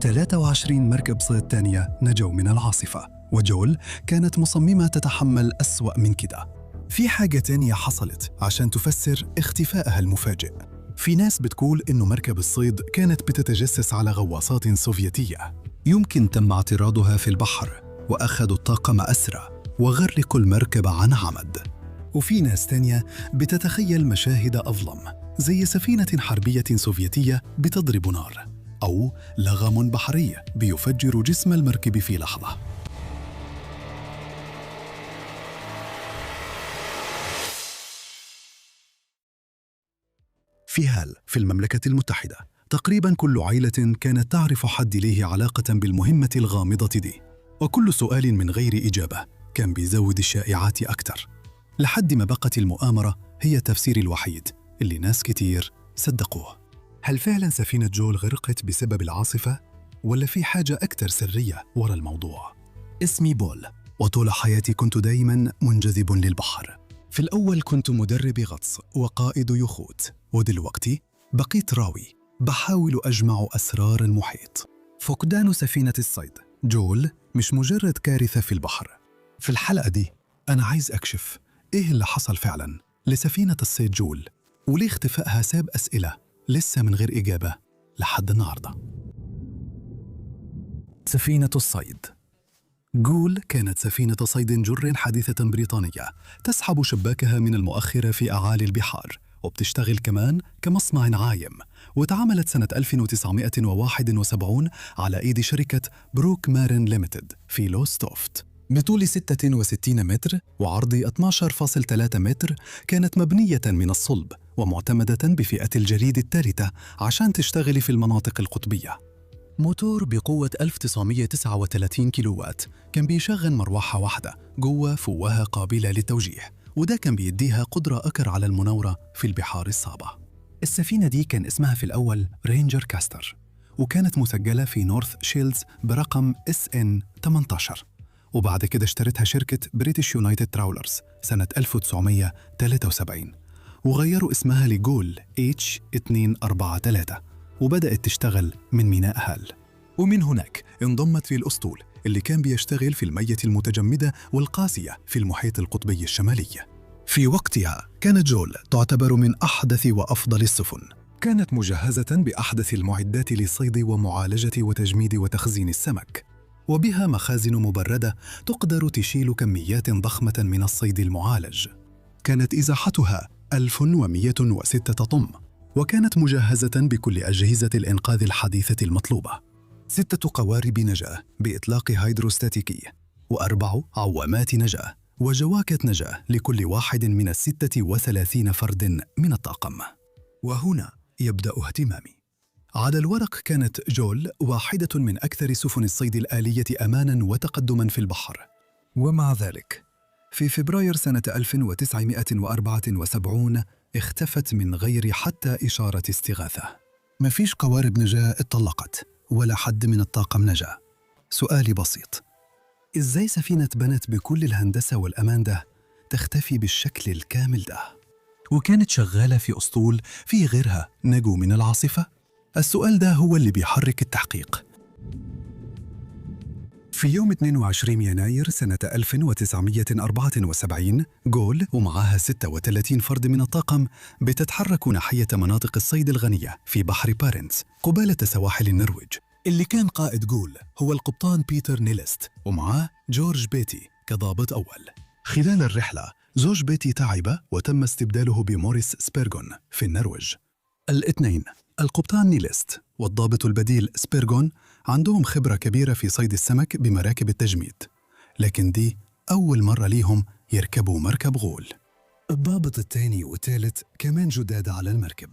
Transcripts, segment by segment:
23 مركب صيد تانية نجوا من العاصفة، وجول كانت مصممة تتحمل أسوأ من كده. في حاجة تانية حصلت عشان تفسر اختفائها المفاجئ. في ناس بتقول إنه مركب الصيد كانت بتتجسس على غواصات سوفيتية، يمكن تم اعتراضها في البحر وأخذوا الطاقم أسرى وغرقوا المركبة عن عمد. وفي ناس تانية بتتخيل مشاهد أظلم، زي سفينة حربية سوفيتية بتضرب نار، أو لغم بحري بيفجر جسم المركب في لحظة. في هال في المملكة المتحدة، تقريباً كل عائلة كانت تعرف حد ليه علاقة بالمهمة الغامضة دي، وكل سؤال من غير إجابة كان بيزود الشائعات أكثر، لحد ما بقت المؤامرة هي التفسير الوحيد اللي ناس كتير صدقوه. هل فعلاً سفينة جول غرقت بسبب العاصفة؟ ولا في حاجة أكثر سرية وراء الموضوع؟ اسمي بول، وطول حياتي كنت دايماً منجذب للبحر. في الأول كنت مدرب غطس وقائد يخوت، ودلوقتي بقيت راوي بحاول أجمع أسرار المحيط. فقدان سفينة الصيد جول مش مجرد كارثة في البحر. في الحلقة دي أنا عايز أكشف إيه اللي حصل فعلاً لسفينة الصيد جول، وليه اختفائها ساب أسئلة لسه من غير إجابة لحد النهاردة. سفينة الصيد جول كانت سفينة صيد جر حديثة بريطانية تسحب شباكها من المؤخرة في أعالي البحار، وبتشتغل كمان كمصنع عايم، وتعاملت سنة 1971 على إيد شركة بروك مارين ليميتد في لوستوفت. بطول 66 متر وعرض 12.3 متر، كانت مبنية من الصلب ومعتمدة بفئة الجليد الثالثة عشان تشتغل في المناطق القطبية. موتور بقوة 1939 كيلووات كان بيشغل مروحة واحدة جوه فوهة قابلة للتوجيه، وده كان بيديها قدرة أكثر على المناورة في البحار الصعبة. السفينة دي كان اسمها في الأول رينجر كاستر، وكانت مسجلة في نورث شيلدز برقم SN 18، وبعد كده اشترتها شركة بريتش يونايتد تراولرز سنة 1973، وغيروا اسمها لجول H243، وبدأت تشتغل من ميناء هال. ومن هناك انضمت للأسطول اللي كان بيشتغل في المية المتجمدة والقاسية في المحيط القطبي الشمالي. في وقتها كانت جول تعتبر من أحدث وأفضل السفن، كانت مجهزة بأحدث المعدات للصيد ومعالجة وتجميد وتخزين السمك، وبها مخازن مبردة تقدر تشيل كميات ضخمة من الصيد المعالج. كانت إزاحتها 1106 طن، وكانت مجهزة بكل أجهزة الإنقاذ الحديثة المطلوبة، 6 قوارب نجاة بإطلاق هيدروستاتيكي، و4 عوامات نجاة، وجواكت نجاة لكل واحد من 36 فرد من الطاقم. وهنا يبدأ اهتمامي. على الورق كانت جول واحدة من أكثر سفن الصيد الآلية أماناً وتقدماً في البحر، ومع ذلك في فبراير سنة 1974 اختفت من غير حتى إشارة استغاثة. مفيش قوارب نجاة اتطلقت ولا حد من الطاقم نجا. سؤالي بسيط: إزاي سفينة بنت بكل الهندسة والأمان ده تختفي بالشكل الكامل ده؟ وكانت شغالة في أسطول في غيرها نجوا من العاصفة؟ السؤال ده هو اللي بيحرك التحقيق. في يوم 22 يناير سنة 1974 جول ومعها 36 فرد من الطاقم بتتحرك ناحية مناطق الصيد الغنية في بحر بارنتس قبالة سواحل النرويج. اللي كان قائد جول هو القبطان بيتر نيلست، ومعاه جورج بيتي كضابط أول. خلال الرحلة زوج بيتي تعب وتم استبداله بموريس سبيرغون في النرويج. الاثنين القبطان نيلست والضابط البديل سبيرغون عندهم خبرة كبيرة في صيد السمك بمراكب التجميد، لكن دي أول مرة ليهم يركبوا مركب غول. الضابط الثاني والثالث كمان جداد على المركب.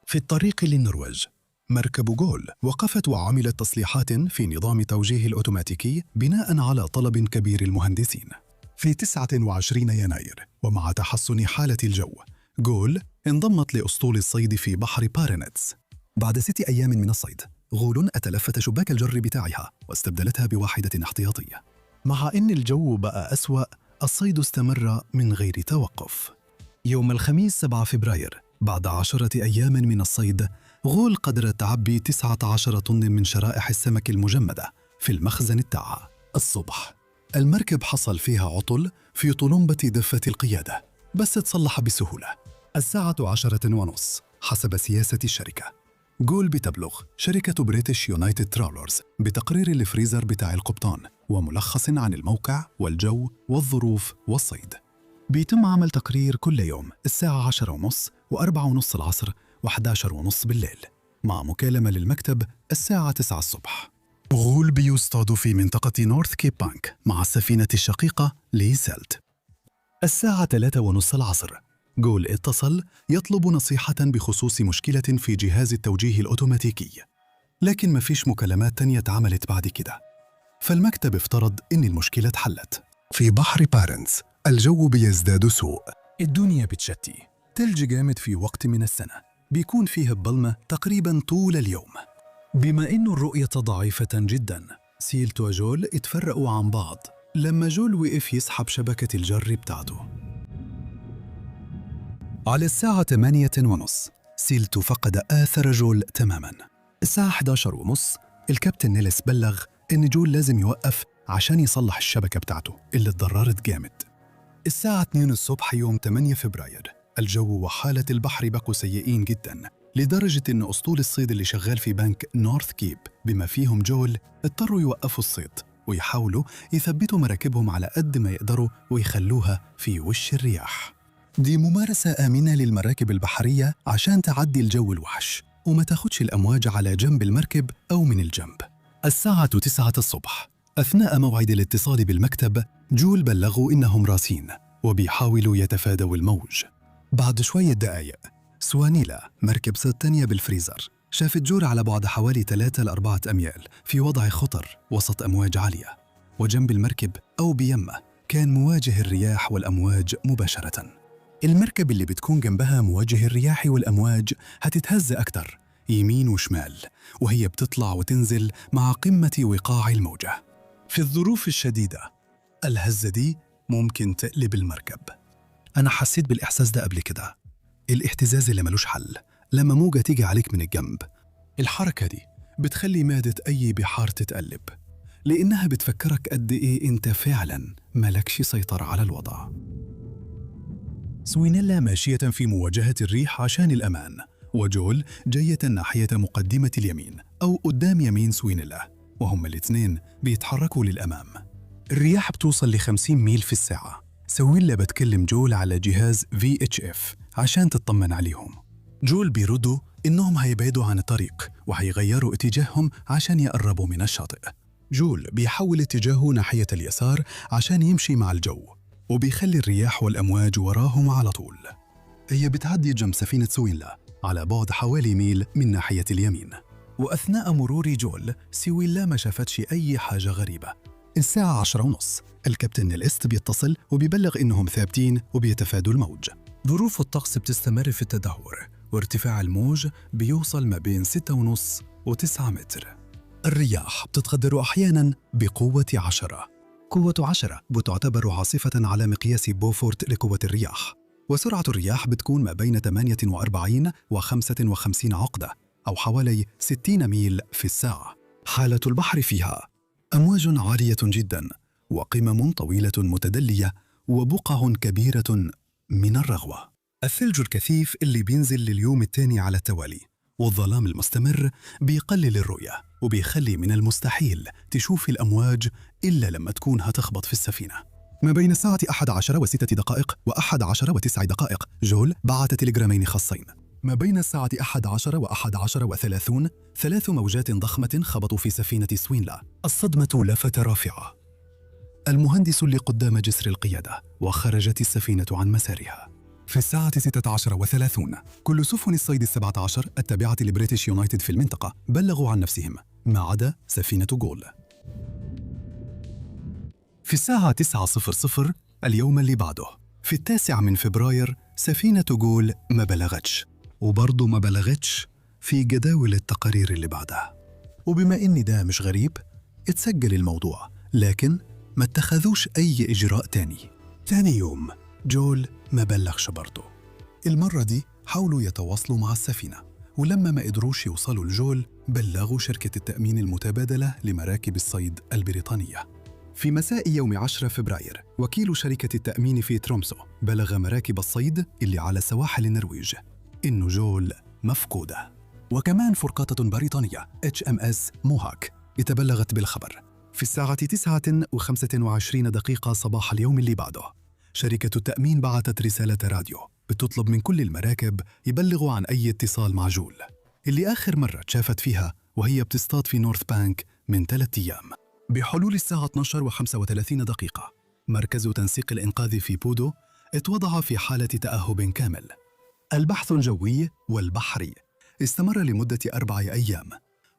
في الطريق للنرويج مركب جول وقفت وعملت تصليحات في نظام توجيه الأوتوماتيكي بناء على طلب كبير المهندسين. في 29 يناير ومع تحسن حالة الجو جول انضمت لأسطول الصيد في بحر بارنتس. بعد 6 أيام من الصيد غول أتلفت شباك الجر بتاعها واستبدلتها بواحدة احتياطية. مع أن الجو بقى أسوأ، الصيد استمر من غير توقف. يوم الخميس 7 فبراير بعد 10 أيام من الصيد غول قدرت تعبي 19 طن من شرائح السمك المجمدة في المخزن تاعها. الصبح المركب حصل فيها عطل في طلمبة دفة القيادة، بس تصلح بسهولة. الساعة 10:30 حسب سياسة الشركة. غول بتبلغ شركة بريتش يونايتد ترولرز بتقرير الفريزر بتاع القبطان وملخص عن الموقع والجو والظروف والصيد. بيتم عمل تقرير كل يوم الساعة 10:30 و4:30 العصر و11:30 بالليل، مع مكالمة للمكتب الساعة 9 الصبح. غول بيصطاد في منطقة نورث كيب بانك مع السفينة الشقيقة لي سيلت. الساعة 3:30 العصر غول اتصل يطلب نصيحة بخصوص مشكلة في جهاز التوجيه الأوتوماتيكي، لكن ما فيش مكالمات تانية اتعملت بعد كده، فالمكتب افترض إن المشكلة اتحلت. في بحر بارنس الجو بيزداد سوء، الدنيا بتشتي، تلج جامد في وقت من السنة بيكون فيه الظلمة تقريباً طول اليوم. بما إنه الرؤية ضعيفة جداً، سيلت وجول اتفرقوا عن بعض لما جول وقف يسحب شبكة الجر بتاعته. على الساعة 8:30 سيلت فقد آثر جول تماماً. الساعة 11:30 الكابتن نيلس بلغ إن جول لازم يوقف عشان يصلح الشبكة بتاعته اللي اتضررت جامد. الساعة 2 الصبح يوم 8 فبراير الجو وحالة البحر بقوا سيئين جداً، لدرجة إن أسطول الصيد اللي شغال في بنك نورث كيب بما فيهم جول اضطروا يوقفوا الصيد ويحاولوا يثبتوا مراكبهم على قد ما يقدروا ويخلوها في وش الرياح. دي ممارسة آمنة للمراكب البحرية عشان تعدي الجو الوحش وما تاخدش الأمواج على جنب المركب أو من الجنب. الساعة 9 الصبح أثناء موعد الاتصال بالمكتب جول بلغوا إنهم راسين وبيحاولوا يتفادوا الموج. بعد شوية دقايق سوانيلا مركب صيد تانية بالفريزر شافت جول على بعد حوالي 3 ل 4 أميال في وضع خطر وسط أمواج عالية، وجنب المركب أو بيمه كان مواجه الرياح والأمواج مباشرة. المركب اللي بتكون جنبها مواجه الرياح والأمواج هتتهز أكتر يمين وشمال وهي بتطلع وتنزل مع قمة وقاع الموجة. في الظروف الشديدة الهزة دي ممكن تقلب المركب. أنا حسيت بالإحساس ده قبل كده، الاهتزاز اللي ملوش حل لما موجة تيجي عليك من الجنب. الحركة دي بتخلي مادة أي بحار تتقلب، لأنها بتفكرك قد إيه أنت فعلاً ملكش سيطرة على الوضع. سوينيلا ماشية في مواجهة الريح عشان الأمان، وجول جاية ناحية مقدمة اليمين أو قدام يمين سوينيلا، وهم الاثنين بيتحركوا للأمام. الرياح بتوصل ل50 ميل في الساعة. سوينيلا بتكلم جول على جهاز VHF عشان تطمن عليهم. جول بيردوا إنهم هيبعدوا عن الطريق وهيغيروا اتجاههم عشان يقربوا من الشاطئ. جول بيحول اتجاهه ناحية اليسار عشان يمشي مع الجو، وبيخلي الرياح والأمواج وراهم على طول. هي بتعدي جنب سفينة سوينلا على بعد حوالي ميل من ناحية اليمين، وأثناء مرور جول سوينلا ما شافتش أي حاجة غريبة. الساعة 10:30 الكابتن نيلست بيتصل وبيبلغ إنهم ثابتين وبيتفادوا الموج. ظروف الطقس بتستمر في التدهور، وارتفاع الموج بيوصل ما بين 6.5 و9 متر. الرياح بتتقدر أحياناً بقوة 10. قوة 10 بتعتبر عاصفة على مقياس بوفورت لقوة الرياح، وسرعة الرياح بتكون ما بين 48 و55 عقدة أو حوالي 60 ميل في الساعة. حالة البحر فيها أمواج عالية جداً وقمم طويلة متدلية وبقع كبيرة من الرغوة. الثلج الكثيف اللي بينزل لليوم الثاني على التوالي، والظلام المستمر بيقلل الرؤية وبيخلي من المستحيل تشوف الأمواج إلا لما تكون هتخبط في السفينة. ما بين الساعة 11:06 و11:09 جول بعت تليجرامين خاصين. ما بين الساعة 11 و11:30 3 موجات ضخمة خبطوا في سفينة سوينلا. الصدمة لافت رافعة. المهندس اللي قدام جسر القيادة وخرجت السفينة عن مسارها. في الساعة 16:30 كل سفن الصيد 17 التابعة لبريتش يونايتد في المنطقة بلغوا عن نفسهم ما عدا سفينة غول. في الساعة 9:00 اليوم اللي بعده في 9 من فبراير سفينة غول ما بلغتش، وبرضه ما بلغتش في جداول التقارير اللي بعدها. وبما إن ده مش غريب اتسجل الموضوع، لكن ما اتخذوش أي إجراء تاني. تاني يوم جول ما بلغش برضه. المرة دي حاولوا يتواصلوا مع السفينة ولما ما قدروش يوصلوا لجول بلغوا شركة التأمين المتبادلة لمراكب الصيد البريطانية. في مساء يوم 10 فبراير وكيل شركة التأمين في ترومسو بلغ مراكب الصيد اللي على سواحل النرويج إن جول مفقودة. وكمان فرقاطة بريطانية HMS موهاك تبلغت بالخبر. في الساعة 9:25 صباح اليوم اللي بعده شركة التأمين بعثت رسالة راديو بتطلب من كل المراكب يبلغوا عن أي اتصال مع جول اللي آخر مرة تشافت فيها وهي بتصطاد في نورث بانك من 3 أيام. بحلول الساعة 12:35 مركز تنسيق الإنقاذ في بودو اتوضع في حالة تأهب كامل. البحث الجوي والبحري استمر لمدة 4 أيام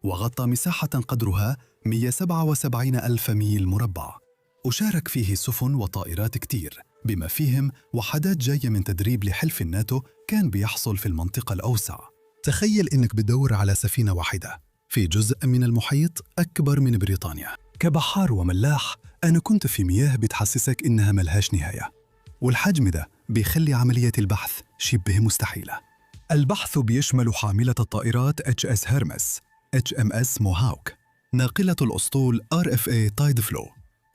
وغطى مساحة قدرها 177 ألف ميل مربع، وشارك فيه سفن وطائرات كتير بما فيهم وحدات جاية من تدريب لحلف الناتو كان بيحصل في المنطقة الأوسع. تخيل إنك بتدور على سفينة واحدة في جزء من المحيط أكبر من بريطانيا. كبحار وملاح أنا كنت في مياه بتحسسك إنها ملهاش نهاية، والحجم ده بيخلي عملية البحث شبه مستحيلة. البحث بيشمل حاملة الطائرات HS هيرمس، HMS موهاوك، ناقلة الأسطول RFA تايد فلو،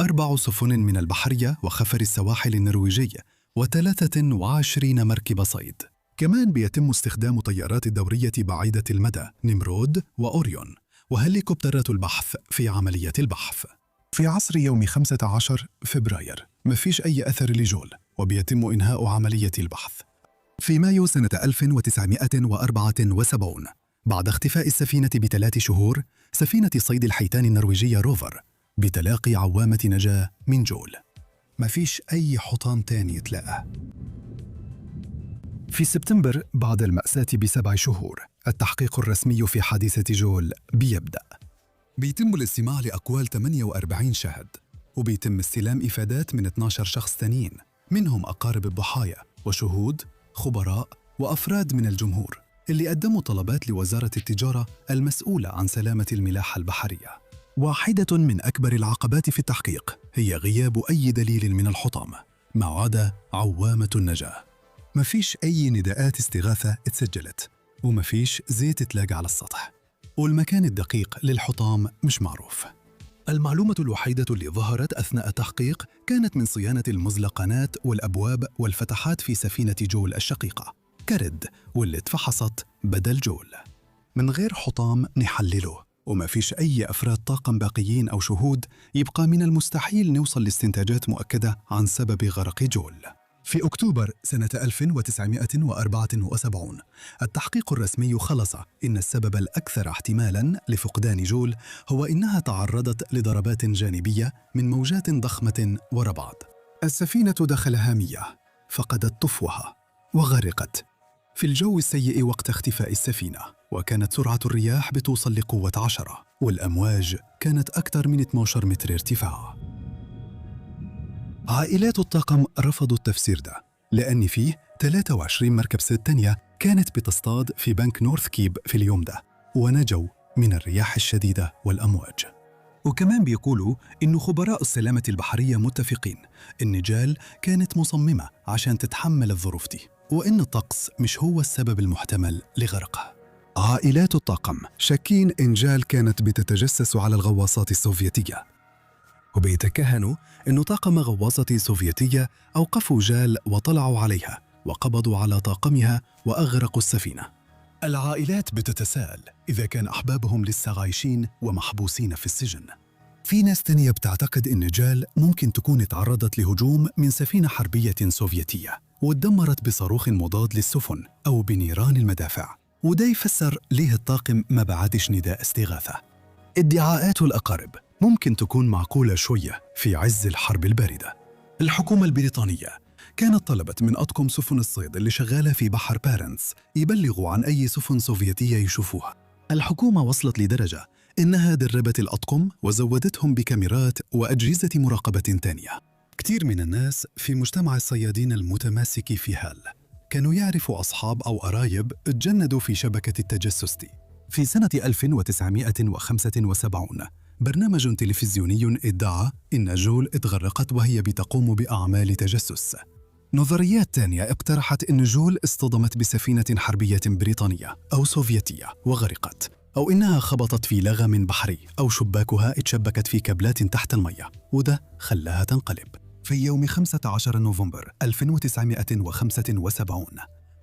4 سفن من البحرية وخفر السواحل النرويجية و23 مركب صيد. كمان بيتم استخدام طيارات الدورية بعيدة المدى نمرود وأوريون وهليكوبترات البحث في عملية البحث. في عصر يوم 15 فبراير مفيش أي أثر لجول وبيتم إنهاء عملية البحث. في مايو سنة 1974 بعد اختفاء السفينة ب3 شهور سفينة صيد الحيتان النرويجية روفر بتلاقي عوامة نجاة من جول. مفيش أي حطام تاني يتلاقى. في سبتمبر بعد المأساة ب7 شهور التحقيق الرسمي في حادثة جول بيبدأ. بيتم الاستماع لأقوال 48 شاهد وبيتم استلام إفادات من 12 شخص تانيين منهم أقارب الضحايا وشهود خبراء وأفراد من الجمهور اللي قدموا طلبات لوزارة التجارة المسؤولة عن سلامة الملاحة البحرية. واحدة من أكبر العقبات في التحقيق هي غياب أي دليل من الحطام ما عدا عوامة النجاة. مفيش أي نداءات استغاثة اتسجلت ومفيش زيت تلاقى على السطح، والمكان الدقيق للحطام مش معروف. المعلومة الوحيدة اللي ظهرت أثناء التحقيق كانت من صيانة المزلقانات والأبواب والفتحات في سفينة جول الشقيقة كرد واللي اتفحصت بدل جول. من غير حطام نحلله وما فيش أي أفراد طاقم باقيين أو شهود يبقى من المستحيل نوصل لاستنتاجات مؤكدة عن سبب غرق جول. في أكتوبر سنة 1974 التحقيق الرسمي خلص إن السبب الأكثر احتمالاً لفقدان جول هو إنها تعرضت لضربات جانبية من موجات ضخمة ورا بعض. السفينة دخلها مياه فقدت طفوها وغرقت في الجو السيء وقت اختفاء السفينة، وكانت سرعة الرياح بتوصل لقوة 10 والأمواج كانت أكثر من 12 متر ارتفاع. عائلات الطاقم رفضوا التفسير ده لأن فيه 23 مركب صيد تانية كانت بتصطاد في بنك نورث كيب في اليوم ده ونجوا من الرياح الشديدة والأمواج. وكمان بيقولوا إنه خبراء السلامة البحرية متفقين إن جال كانت مصممة عشان تتحمل الظروف دي وإن الطقس مش هو السبب المحتمل لغرقها. عائلات الطاقم شاكين إن جال كانت بتتجسس على الغواصات السوفيتية وبيتكهنوا إنه طاقم غواصة سوفيتية أوقفوا جال وطلعوا عليها وقبضوا على طاقمها وأغرقوا السفينة. العائلات بتتساءل إذا كان أحبابهم لسه عايشين ومحبوسين في السجن. في ناس تانية بتعتقد إن جال ممكن تكون تعرضت لهجوم من سفينة حربية سوفيتية واتدمرت بصاروخ مضاد للسفن أو بنيران المدافع، وده يفسر ليه الطاقم ما بعتش نداء استغاثة. ادعاءات الأقارب ممكن تكون معقولة شوية في عز الحرب الباردة. الحكومة البريطانية كانت طلبت من أطقم سفن الصيد اللي شغالة في بحر بارنتس يبلغوا عن أي سفن سوفيتية يشوفوها. الحكومة وصلت لدرجة إنها دربت الأطقم وزودتهم بكاميرات وأجهزة مراقبة تانية. كتير من الناس في مجتمع الصيادين المتماسك في هال كانوا يعرفوا أصحاب أو قرايب اتجندوا في شبكة التجسس دي. في سنة 1975 برنامج تلفزيوني ادعى إن جول اتغرقت وهي بتقوم بأعمال تجسس. نظريات تانية اقترحت أن جول اصطدمت بسفينة حربية بريطانية أو سوفيتية وغرقت، أو إنها خبطت في لغم بحري أو شباكها اتشبكت في كابلات تحت المية وده خلاها تنقلب. في يوم 15 نوفمبر 1975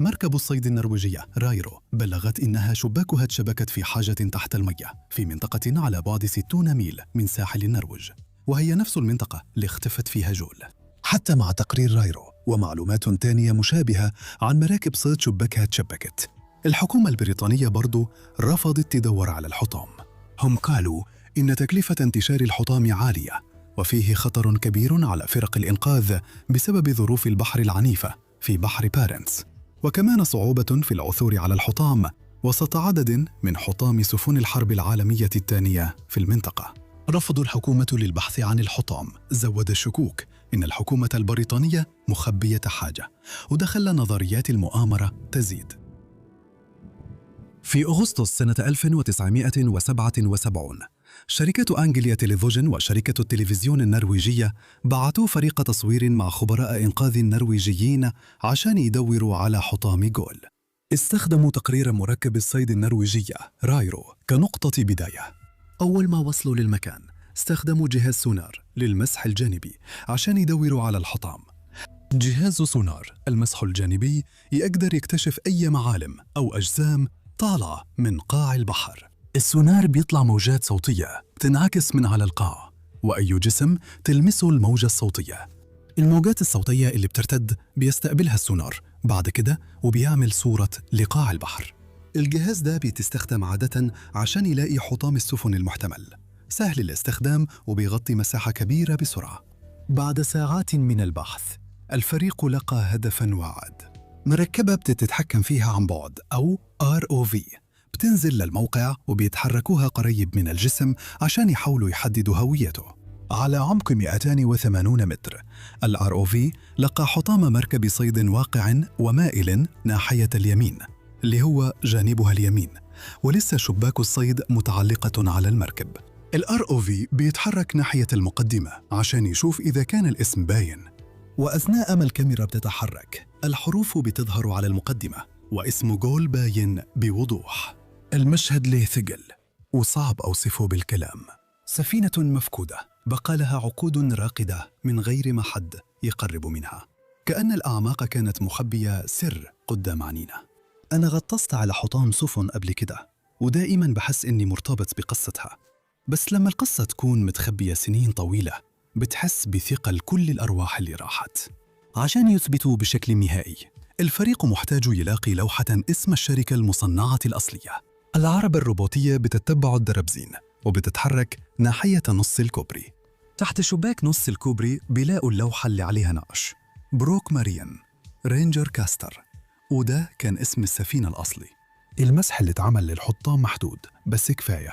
مركب الصيد النرويجية رايرو بلغت إنها شباكها اتشبكت في حاجة تحت المية في منطقة على بعد 60 ميل من ساحل النرويج، وهي نفس المنطقة اللي اختفت فيها جول. حتى مع تقرير رايرو ومعلومات تانية مشابهة عن مراكب صيد شباكها اتشبكت، الحكومة البريطانية برضو رفضت تدور على الحطام. هم قالوا إن تكلفة انتشار الحطام عالية وفيه خطر كبير على فرق الإنقاذ بسبب ظروف البحر العنيفة في بحر بارنتس، وكمان صعوبة في العثور على الحطام وسط عدد من حطام سفن الحرب العالمية الثانية في المنطقة. رفض الحكومة للبحث عن الحطام زود الشكوك إن الحكومة البريطانية مخبية حاجة، وده خلى نظريات المؤامرة تزيد. في أغسطس سنة 1977 شركة أنجليا تلفزيون وشركة التلفزيون النرويجية بعثوا فريق تصوير مع خبراء إنقاذ نرويجيين عشان يدوروا على حطام جول. استخدموا تقرير مركب الصيد النرويجية رايرو كنقطة بداية. أول ما وصلوا للمكان استخدموا جهاز سونار للمسح الجانبي عشان يدوروا على الحطام. جهاز سونار المسح الجانبي يقدر يكتشف أي معالم أو أجسام طالعة من قاع البحر. السونار بيطلع موجات صوتية تنعكس من على القاع، وأي جسم تلمسه الموجة الصوتية. الموجات الصوتية اللي بترتد بيستقبلها السونار بعد كده وبيعمل صورة لقاع البحر. الجهاز ده بيتستخدم عادة عشان يلاقي حطام السفن المحتمل، سهل الاستخدام وبيغطي مساحة كبيرة بسرعة. بعد ساعات من البحث الفريق لقى هدفاً واعد، مركبة بتتحكم فيها عن بعد أو ROV، بتنزل للموقع وبيتحركوها قريب من الجسم عشان يحاولوا يحددوا هويته. على عمق 280 متر ال ROV لقى حطام مركب صيد واقع ومائل ناحية اليمين اللي هو جانبها اليمين، ولسه شباك الصيد متعلقة على المركب. ال ROV بيتحرك ناحية المقدمة عشان يشوف إذا كان الاسم باين، وأثناء ما الكاميرا بتتحرك الحروف بتظهر على المقدمة واسم جول باين بوضوح. المشهد له ثقل وصعب أوصفه بالكلام. سفينة مفقودة بقى لها عقود راقدة من غير ما حد يقرب منها، كأن الأعماق كانت مخبية سر قدام عنينا. أنا غطست على حطام سفن قبل كده ودائما بحس إني مرتبط بقصتها، بس لما القصة تكون متخبية سنين طويلة بتحس بثقل كل الأرواح اللي راحت. عشان يثبتوا بشكل نهائي الفريق محتاج يلاقي لوحة اسم الشركة المصنعة الأصلية. العربة الروبوتية بتتبع الدرابزين وبتتحرك ناحية نص الكوبري. تحت شباك نص الكوبري بيلاقوا اللوحة اللي عليها نقش بروك ماريان رينجر كاستر، وده كان اسم السفينة الأصلي. المسح اللي اتعمل للحطام محدود بس كفاية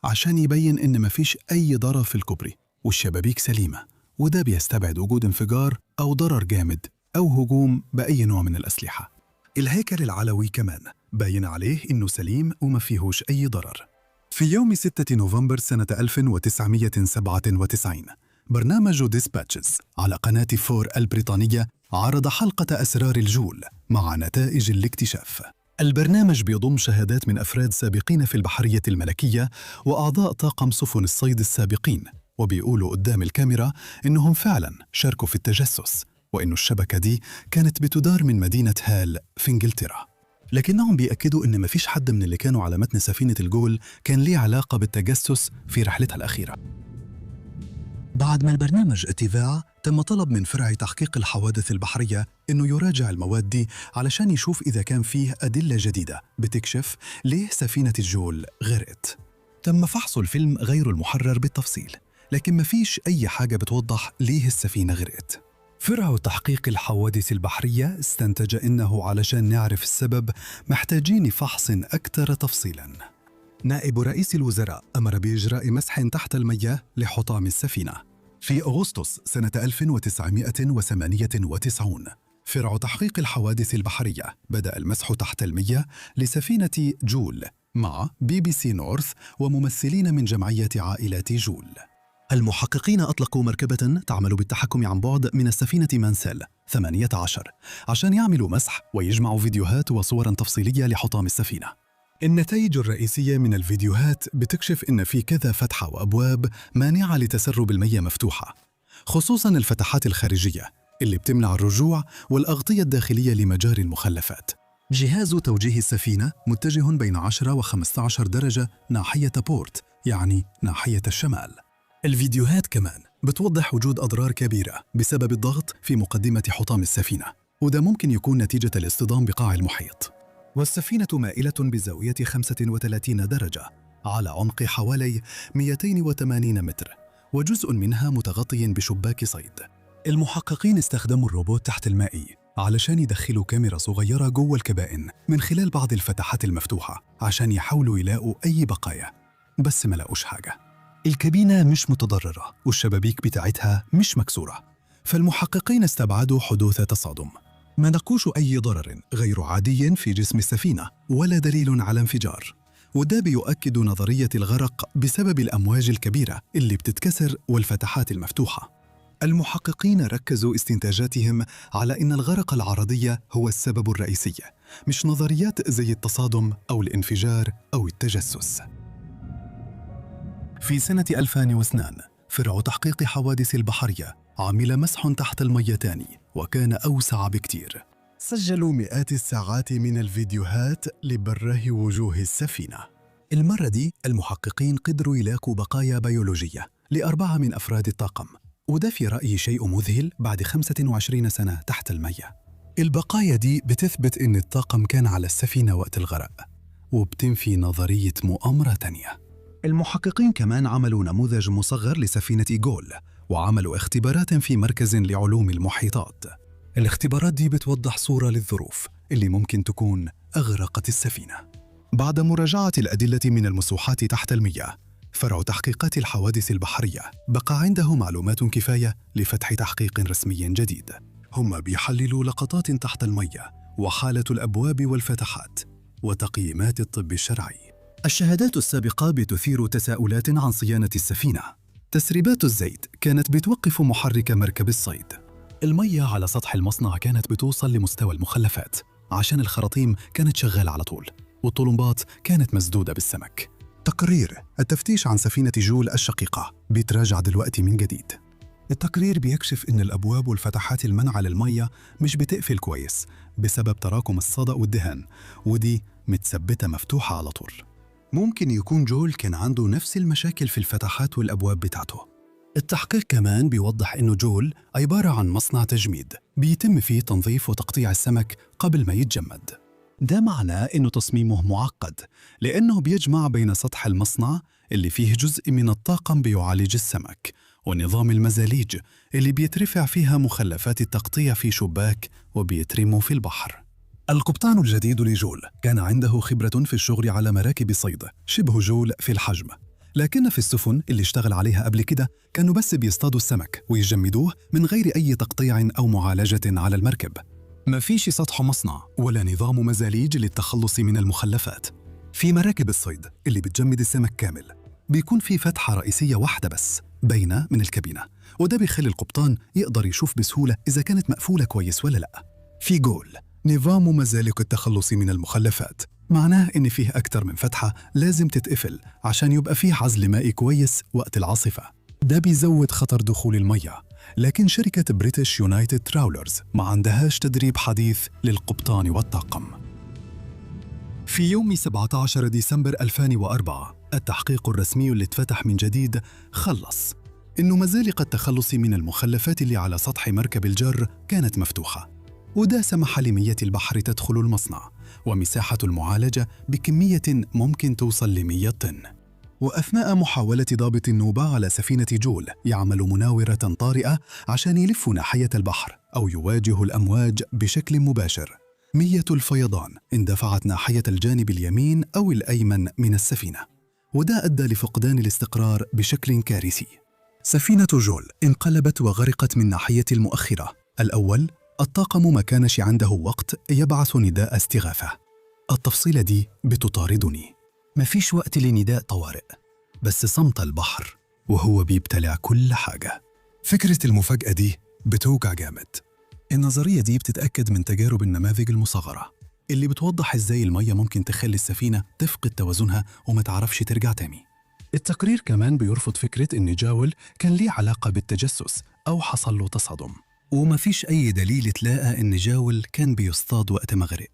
عشان يبين إن مفيش أي ضرر في الكوبري والشبابيك سليمة، وده بيستبعد وجود انفجار أو ضرر جامد أو هجوم بأي نوع من الأسلحة. الهيكل العلوي كمان باين عليه إنه سليم وما فيهوش أي ضرر. في يوم 6 نوفمبر سنة 1997 برنامج ديسباتشز على قناة 4 البريطانية عرض حلقة أسرار الجول مع نتائج الاكتشاف. البرنامج بيضم شهادات من أفراد سابقين في البحرية الملكية وأعضاء طاقم سفن الصيد السابقين، وبيقولوا قدام الكاميرا إنهم فعلاً شاركوا في التجسس وإنه الشبكة دي كانت بتدار من مدينة هال في إنجلترا. لكنهم بيأكدوا إن مفيش حد من اللي كانوا على متن سفينة الجول كان ليه علاقة بالتجسس في رحلتها الأخيرة. بعد ما البرنامج اتذاع تم طلب من فرع تحقيق الحوادث البحرية إنه يراجع المواد دي علشان يشوف إذا كان فيه أدلة جديدة بتكشف ليه سفينة الجول غرقت. تم فحص الفيلم غير المحرر بالتفصيل، لكن مفيش أي حاجة بتوضح ليه السفينة غرقت. فرع تحقيق الحوادث البحرية استنتج إنه علشان نعرف السبب محتاجين فحص أكثر تفصيلاً. نائب رئيس الوزراء أمر بإجراء مسح تحت المياه لحطام السفينة. في أغسطس سنة 1998 فرع تحقيق الحوادث البحرية بدأ المسح تحت المياه لسفينة جول مع BBC نورث وممثلين من جمعية عائلات جول. المحققين أطلقوا مركبة تعمل بالتحكم عن بعد من السفينة مانسيل 18 عشان يعملوا مسح ويجمعوا فيديوهات وصورا تفصيلية لحطام السفينة. النتائج الرئيسية من الفيديوهات بتكشف إن في كذا فتحة وأبواب مانعة لتسرب المياه مفتوحة، خصوصاً الفتحات الخارجية اللي بتمنع الرجوع والأغطية الداخلية لمجاري المخلفات. جهاز توجيه السفينة متجه بين 10 و15 درجة ناحية بورت، يعني ناحية الشمال. الفيديوهات كمان بتوضح وجود أضرار كبيرة بسبب الضغط في مقدمة حطام السفينة، وده ممكن يكون نتيجة الاصطدام بقاع المحيط. والسفينة مائلة بزاوية 35 درجة على عمق حوالي 280 متر، وجزء منها متغطي بشباك صيد. المحققين استخدموا الروبوت تحت المائي علشان يدخلوا كاميرا صغيرة جوه الكبائن من خلال بعض الفتحات المفتوحة عشان يحاولوا يلاقوا أي بقايا، بس ما لقوش حاجة. الكابينة مش متضررة والشبابيك بتاعتها مش مكسورة، فالمحققين استبعدوا حدوث تصادم. ما لقوش أي ضرر غير عادي في جسم السفينة ولا دليل على انفجار، وده بيؤكد نظرية الغرق بسبب الأمواج الكبيرة اللي بتتكسر والفتحات المفتوحة. المحققين ركزوا استنتاجاتهم على إن الغرق العرضي هو السبب الرئيسي، مش نظريات زي التصادم أو الانفجار أو التجسس. في سنة 2002 فرع تحقيق حوادث البحرية عمل مسح تحت المياه تاني، وكان أوسع بكتير. سجلوا مئات الساعات من الفيديوهات لبره وجوه السفينة. المرة دي المحققين قدروا يلاقوا بقايا بيولوجية ل4 من أفراد الطاقم، وده في رأيي شيء مذهل بعد 25 سنة تحت المياه. البقايا دي بتثبت إن الطاقم كان على السفينة وقت الغرق، وبتنفي نظرية مؤامرة تانية. المحققين كمان عملوا نموذج مصغر لسفينة إيغول، وعملوا اختبارات في مركز لعلوم المحيطات. الاختبارات دي بتوضح صورة للظروف اللي ممكن تكون أغرقت السفينة. بعد مراجعة الأدلة من المسوحات تحت المياه، فرع تحقيقات الحوادث البحرية بقى عنده معلومات كفاية لفتح تحقيق رسمي جديد. هم بيحللوا لقطات تحت المياه وحالة الأبواب والفتحات وتقييمات الطب الشرعي. الشهادات السابقة بتثير تساؤلات عن صيانة السفينة. تسريبات الزيت كانت بتوقف محرك مركب الصيد. المية على سطح المصنع كانت بتوصل لمستوى المخلفات عشان الخراطيم كانت شغالة على طول، والطلمبات كانت مسدودة بالسمك. تقرير التفتيش عن سفينة جول الشقيقة بيتراجع دلوقتي من جديد. التقرير بيكشف إن الأبواب والفتحات المنع للمية مش بتقفل كويس بسبب تراكم الصدأ والدهان، ودي متثبتة مفتوحة على طول. ممكن يكون جول كان عنده نفس المشاكل في الفتحات والأبواب بتاعته. التحقيق كمان بيوضح إنه جول عبارة عن مصنع تجميد بيتم فيه تنظيف وتقطيع السمك قبل ما يتجمد. ده معناه إنه تصميمه معقد، لأنه بيجمع بين سطح المصنع اللي فيه جزء من الطاقم بيعالج السمك، ونظام المزاليج اللي بيترفع فيها مخلفات التقطيع في شباك وبيترموا في البحر. القبطان الجديد لجول كان عنده خبرة في الشغل على مراكب صيد شبه جول في الحجم، لكن في السفن اللي اشتغل عليها قبل كده كانوا بس بيصطادوا السمك ويجمدوه من غير أي تقطيع أو معالجة على المركب. ما فيش سطح مصنع ولا نظام مزاليج للتخلص من المخلفات. في مراكب الصيد اللي بتجمد السمك كامل بيكون في فتحة رئيسية واحدة بس باينة من الكابينة، وده بيخلي القبطان يقدر يشوف بسهولة إذا كانت مقفولة كويس ولا لأ. في جول نظام مزالق التخلص من المخلفات، معناه إن فيه أكتر من فتحة لازم تتقفل عشان يبقى فيه عزل مائي كويس وقت العاصفة. ده بيزود خطر دخول المياه، لكن شركة بريتش يونايتد تراولرز ما عندهاش تدريب حديث للقبطان والطاقم. في يوم 17 ديسمبر 2004 التحقيق الرسمي اللي اتفتح من جديد خلص إنه مزالق التخلص من المخلفات اللي على سطح مركب الجر كانت مفتوحة، وده سمح لمياه البحر تدخل المصنع، ومساحة المعالجة بكمية ممكن توصل ل100 طن. وأثناء محاولة ضابط النوبة على سفينة جول يعمل مناورة طارئة عشان يلفوا ناحية البحر أو يواجهوا الأمواج بشكل مباشر، مية الفيضان اندفعت ناحية الجانب اليمين أو الأيمن من السفينة، وده أدى لفقدان الاستقرار بشكل كارثي. سفينة جول انقلبت وغرقت من ناحية المؤخرة. الأول، الطاقم ما كانش عنده وقت يبعث نداء استغاثة. التفصيلة دي بتطاردني. مفيش وقت لنداء طوارئ، بس صمت البحر وهو بيبتلع كل حاجة. فكرة المفاجأة دي بتوجع جامد. النظرية دي بتتأكد من تجارب النماذج المصغرة اللي بتوضح إزاي المية ممكن تخلي السفينة تفقد توازنها وما تعرفش ترجع تاني. التقرير كمان بيرفض فكرة إن جاول كان ليه علاقة بالتجسس أو حصل له تصادم، ومفيش أي دليل تلاقى إن جاول كان بيصطاد وقت ما غرق،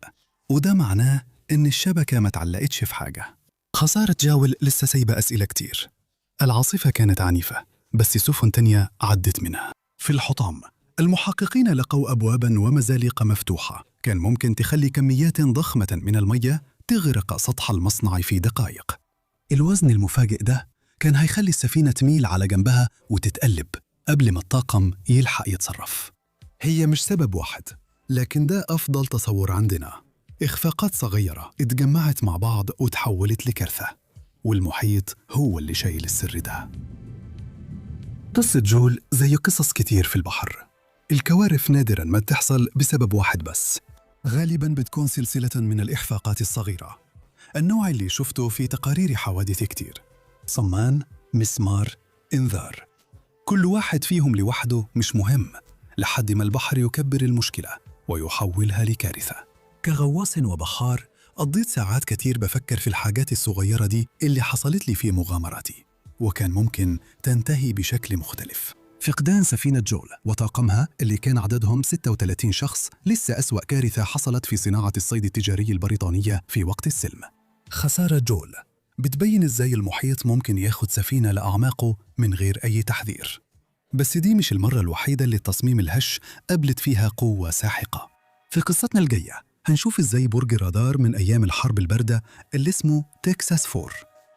وده معناه إن الشبكة ما تعلقتش في حاجة. خسارة جاول لسه سايبة أسئلة كتير. العاصفة كانت عنيفة بس سفن تانية عدت منها. في الحطام المحققين لقوا أبواباً ومزالق مفتوحة كان ممكن تخلي كميات ضخمة من المية تغرق سطح المصنع في دقائق. الوزن المفاجئ ده كان هيخلي السفينة تميل على جنبها وتتقلب قبل ما الطاقم يلحق يتصرف. هي مش سبب واحد، لكن ده أفضل تصور عندنا. إخفاقات صغيرة اتجمعت مع بعض وتحولت لكارثة، والمحيط هو اللي شايل السر ده. قصة جول زي قصص كتير في البحر. الكوارث نادراً ما تحصل بسبب واحد بس، غالباً بتكون سلسلة من الإخفاقات الصغيرة، النوع اللي شفته في تقارير حوادث كتير. صمان، مسمار، إنذار، كل واحد فيهم لوحده مش مهم لحد ما البحر يكبر المشكلة ويحولها لكارثة. كغواص وبحار قضيت ساعات كتير بفكر في الحاجات الصغيرة دي اللي حصلت لي في مغامراتي وكان ممكن تنتهي بشكل مختلف. فقدان سفينة جول وطاقمها اللي كان عددهم 36 شخص لسه أسوأ كارثة حصلت في صناعة الصيد التجاري البريطانية في وقت السلم. خسارة جول بتبين إزاي المحيط ممكن ياخد سفينة لأعماقه من غير أي تحذير. بس دي مش المرة الوحيدة اللي التصميم الهش قابلت فيها قوة ساحقة. في قصتنا الجاية هنشوف إزاي برج رادار من أيام الحرب الباردة اللي اسمه تكساس 4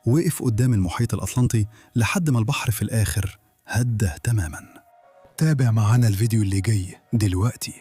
وقف قدام المحيط الأطلنطي لحد ما البحر في الآخر هده تماماً. تابع معنا الفيديو اللي جاي دلوقتي.